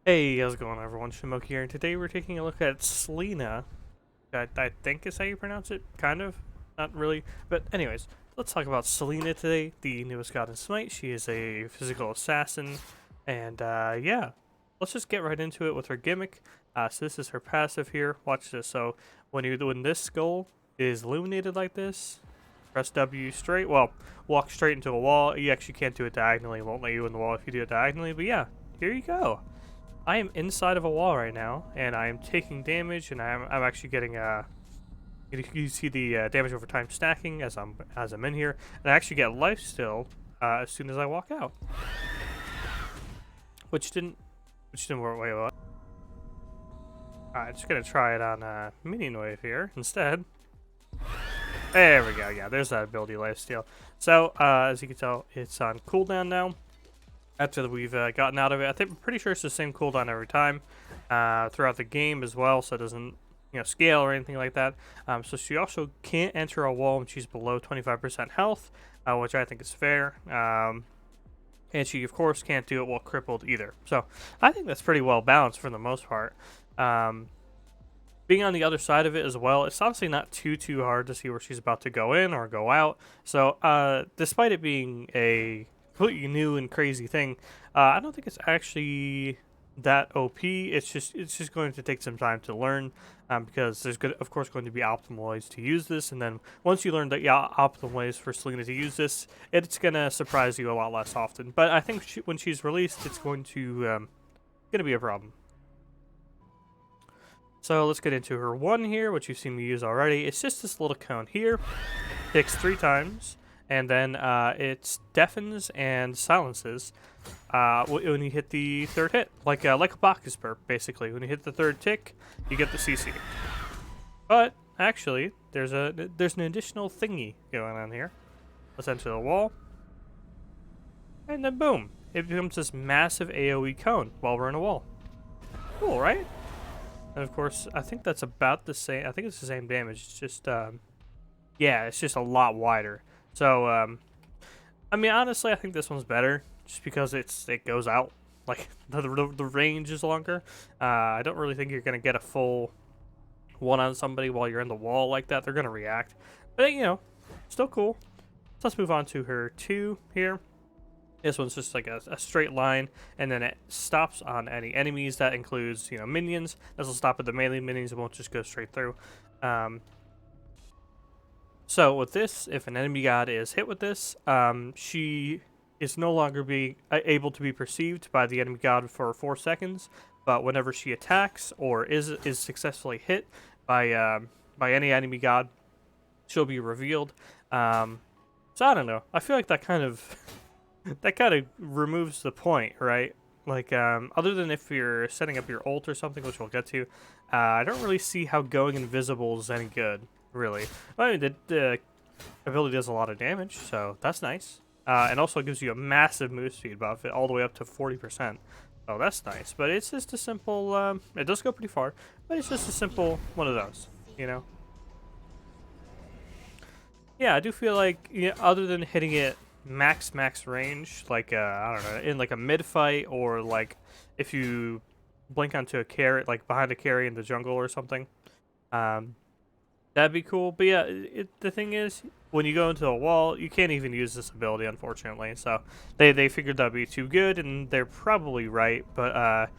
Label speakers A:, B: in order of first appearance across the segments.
A: Hey, how's it going everyone? Shimoki here, and today we're taking a look at Selina. I think is how you pronounce it, kind of. Not really. But anyways, let's talk about Selina today, the newest god in SMITE. She is a physical assassin, and yeah. Let's just get right into it with her gimmick. So this is her passive here. Watch this. So when this skull is illuminated like this, press W straight. Well, walk straight into a wall. You actually can't do it diagonally. It won't let you in the wall if you do it diagonally. But yeah, here you go. I am inside of a wall right now, and I am taking damage, and I'm actually getting you see the damage over time stacking as I'm in here, and I actually get life still as soon as I walk out, which didn't work. Wait, what? Alright, just gonna try it on minion wave here instead. There we go. Yeah, there's that ability life steal. So as you can tell, it's on cooldown now. After we've gotten out of it, I'm pretty sure it's the same cooldown every time throughout the game as well, so it doesn't scale or anything like that. So she also can't enter a wall when she's below 25% health, which I think is fair. And she, of course, can't do it while crippled either. So I think that's pretty well balanced for the most part. Being on the other side of it as well, it's honestly not too hard to see where she's about to go in or go out. So despite it being a completely new and crazy thing, I don't think it's actually that OP. It's just going to take some time to learn, because there's of course going to be optimal ways to use this, and then once you learn the optimal ways for Selina to use this, it's gonna surprise you a lot less often. But I think when she's released, it's going to be a problem. So let's get into her one here, which you've seen me use already. It's just this little cone here, hits 3 times. And then it deafens and silences when you hit the third hit, like a Bacchus burp, basically. When you hit the third tick, you get the CC. But actually, there's an additional thingy going on here. Let's enter the wall, and then boom, it becomes this massive AOE cone while we're in a wall. Cool, right? And of course, I think that's about the same. I think it's the same damage. It's just yeah, it's just a lot wider. So, I mean, honestly, I think this one's better just because it goes out. Like, the range is longer. I don't really think you're going to get a full one on somebody while you're in the wall like that. They're going to react. But, still cool. So let's move on to her 2 here. This one's just like a straight line, and then it stops on any enemies. That includes, minions. This will stop at the melee minions. It won't just go straight through. So with this, if an enemy god is hit with this, she is no longer able to be perceived by the enemy god for 4 seconds. But whenever she attacks or is successfully hit by any enemy god, she'll be revealed. So I don't know. I feel like that kind of removes the point, right? Like, other than if you're setting up your ult or something, which we'll get to, I don't really see how going invisible is any good. Really. I mean, the ability does a lot of damage, so that's nice. And also gives you a massive move speed buff, all the way up to 40%. So that's nice. But it's just a simple, it does go pretty far, but it's just a simple one of those, Yeah, I do feel like, other than hitting it max range, like, I don't know, in like a mid-fight, or like if you blink onto a carry, like behind a carry in the jungle or something, that'd be cool. But yeah, the thing is, when you go into a wall, you can't even use this ability, unfortunately. So they figured that'd be too good, and they're probably right. But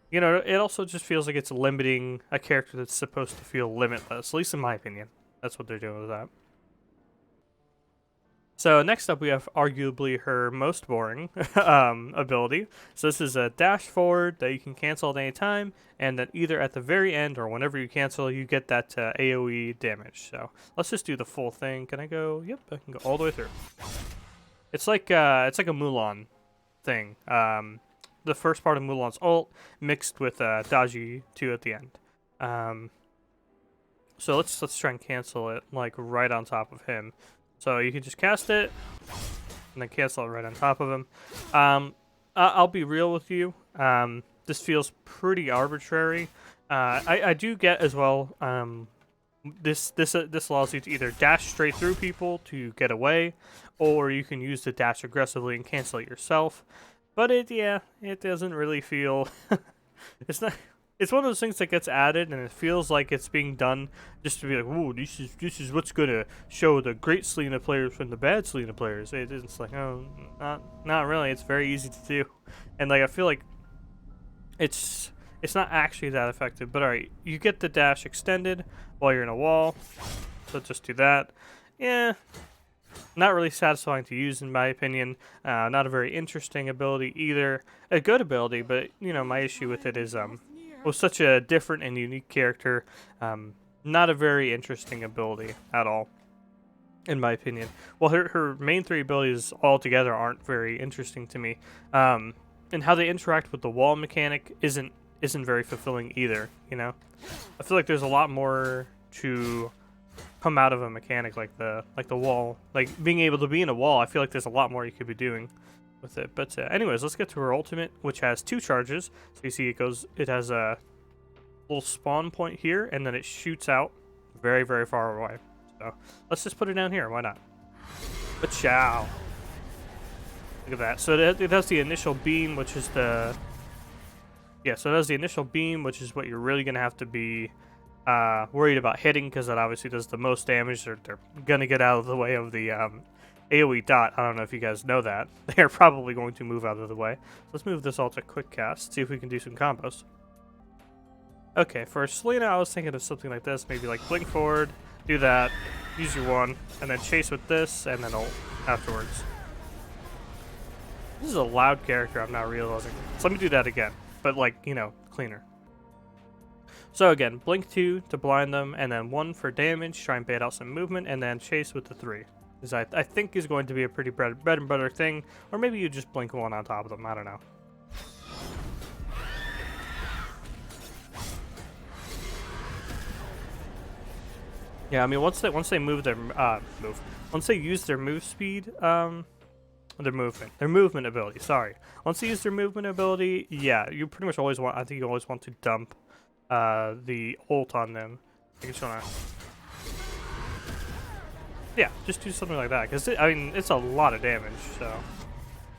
A: it also just feels like it's limiting a character that's supposed to feel limitless, at least in my opinion. That's what they're doing with that. So next up, we have arguably her most boring ability. So this is a dash forward that you can cancel at any time, and then either at the very end or whenever you cancel, you get that AOE damage. So let's just do the full thing. Can I go? Yep, I can go all the way through. It's like a Mulan thing. The first part of Mulan's ult mixed with Daji 2 at the end. So let's try and cancel it like right on top of him. So you can just cast it, and then cancel it right on top of him. I'll be real with you. This feels pretty arbitrary. I do get as well. This allows you to either dash straight through people to get away, or you can use the dash aggressively and cancel it yourself. But it doesn't really feel It's not. It's one of those things that gets added, and it feels like it's being done just to be like, "Ooh, this is what's gonna show the great Selena players from the bad Selena players." It's like, oh, not really. It's very easy to do, and like I feel like it's it's not actually that effective. But all right, you get the dash extended while you're in a wall, so just do that. Yeah, not really satisfying to use in my opinion. Not a very interesting ability either. A good ability, but you know my issue with it is was such a different and unique character. Not a very interesting ability at all, in my opinion. Well, her main three abilities altogether aren't very interesting to me. And how they interact with the wall mechanic isn't very fulfilling either. You know, I feel like there's a lot more to come out of a mechanic like the wall, like being able to be in a wall. I feel like there's a lot more you could be doing with it. But anyways, let's get to her ultimate, which has 2 charges. So you see it has a little spawn point here, and then it shoots out very, very far away. So let's just put it down here. Why not? But chow. Look at that. So it has the initial beam, which is the... Yeah, so it has the initial beam, which is what you're really going to have to be worried about hitting, because that obviously does the most damage. They're going to get out of the way of the AoE dot. I don't know if you guys know that. They're probably going to move out of the way. Let's move this all to quick cast, see if we can do some combos. Okay, for Selina, I was thinking of something like this. Maybe like blink forward, do that, use your 1, and then chase with this, and then ult afterwards. This is a loud character, I'm not realizing. So let me do that again, but like, you know, cleaner. So again, blink 2 to blind them, and then 1 for damage, try and bait out some movement, and then chase with the 3. Because I think is going to be a pretty bread and butter thing, or maybe you just blink 1 on top of them, I don't know. Yeah, I mean once they move their once they use their move speed, their movement ability. Sorry, once they use their movement ability, yeah, you pretty much always want. I think you always want to dump the ult on them. I just wanna, yeah, just do something like that because I mean it's a lot of damage. So,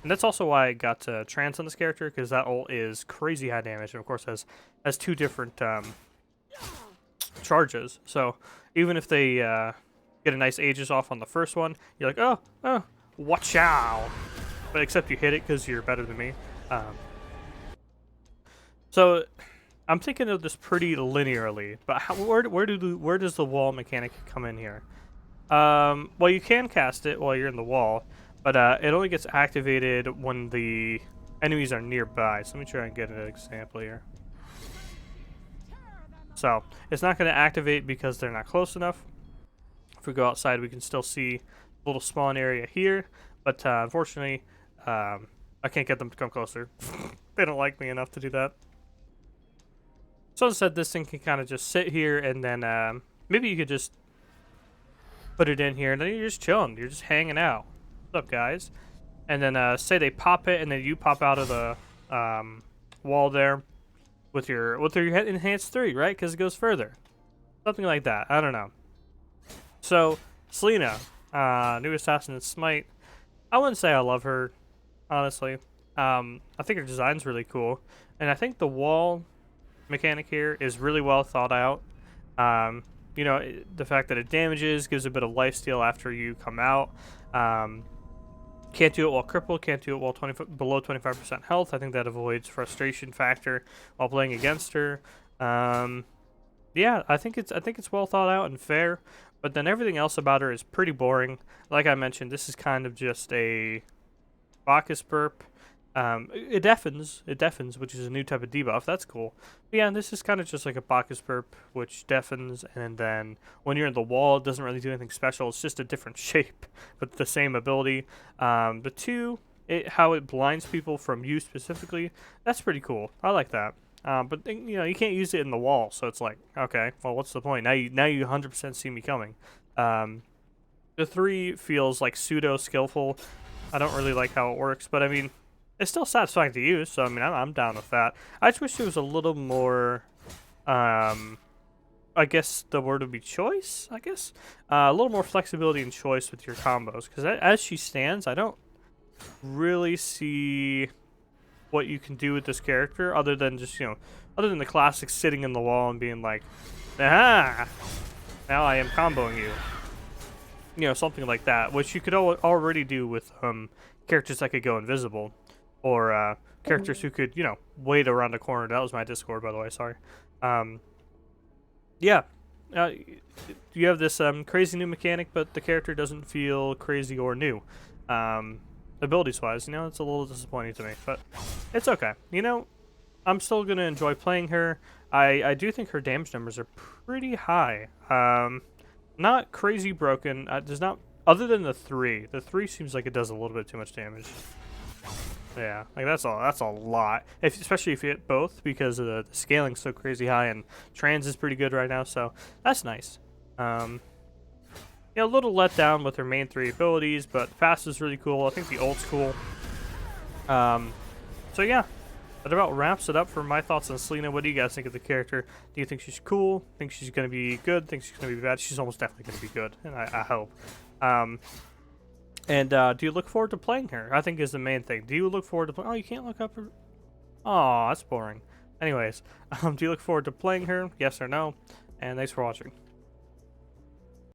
A: and that's also why I got trance on this character, because that ult is crazy high damage, and of course has 2 different charges. So even if they get a nice Aegis off on the first one, you're like, oh, watch out. But except you hit it because you're better than me. So I'm thinking of this pretty linearly, but where does the wall mechanic come in here? Well, you can cast it while you're in the wall, but it only gets activated when the enemies are nearby. So let me try and get an example here. So it's not going to activate because they're not close enough. If we go outside, we can still see a little spawn area here, but unfortunately, I can't get them to come closer. They don't like me enough to do that. So instead, this thing can kind of just sit here, and then maybe you could just put it in here, and then you're just chilling. You're just hanging out. What's up, guys? And then say they pop it, and then you pop out of the wall there with your enhanced 3, right? Because it goes further. Something like that. I don't know. So Selina, new assassin in SMITE. I wouldn't say I love her, honestly. I think her design's really cool, and I think the wall mechanic here is really well thought out. You know, the fact that it damages, gives a bit of lifesteal after you come out. Can't do it while crippled, can't do it while below 25% health. I think that avoids frustration factor while playing against her. Yeah, I think it's well thought out and fair, but then everything else about her is pretty boring. Like I mentioned, this is kind of just a Bacchus burp. It deafens, which is a new type of debuff. That's cool. But yeah, this is kind of just like a Bacchus burp, which deafens, and then when you're in the wall, it doesn't really do anything special. It's just a different shape, but the same ability. The 2, how it blinds people from you specifically, that's pretty cool. I like that. But you know, you can't use it in the wall, so it's like, okay, well, what's the point? Now you 100% see me coming. The 3 feels like pseudo skillful. I don't really like how it works, but I mean, it's still satisfying to use, so I mean, I'm down with that. I just wish it was a little more, I guess the word would be choice, I guess? A little more flexibility and choice with your combos, because as she stands, I don't really see what you can do with this character, other than just, you know, other than the classic sitting in the wall and being like, aha, now I am comboing you. You know, something like that, which you could already do with characters that could go invisible, or characters who could, you know, wait around the corner. That was my Discord, by the way. Sorry. Yeah. You have this crazy new mechanic, but the character doesn't feel crazy or new. Abilities-wise, you know, it's a little disappointing to me, but it's okay. You know, I'm still gonna enjoy playing her. I do think her damage numbers are pretty high. Not crazy broken. Does not, other than the 3. The 3 seems like it does a little bit too much damage. Yeah, like that's a lot. Especially if you hit both, because the scaling's so crazy high, and trans is pretty good right now, so that's nice. Yeah, a little let down with her main 3 abilities, but fast is really cool. I think the ult's cool. So yeah, that about wraps it up for my thoughts on Selina. What do you guys think of the character? Do you think she's cool? Think she's gonna be good? Think she's gonna be bad? She's almost definitely gonna be good, and I hope. And do you look forward to playing her? I think is the main thing. Do you look forward to playing? Oh, you can't look up her. Oh, that's boring. Anyways, do you look forward to playing her? Yes or no? And thanks for watching.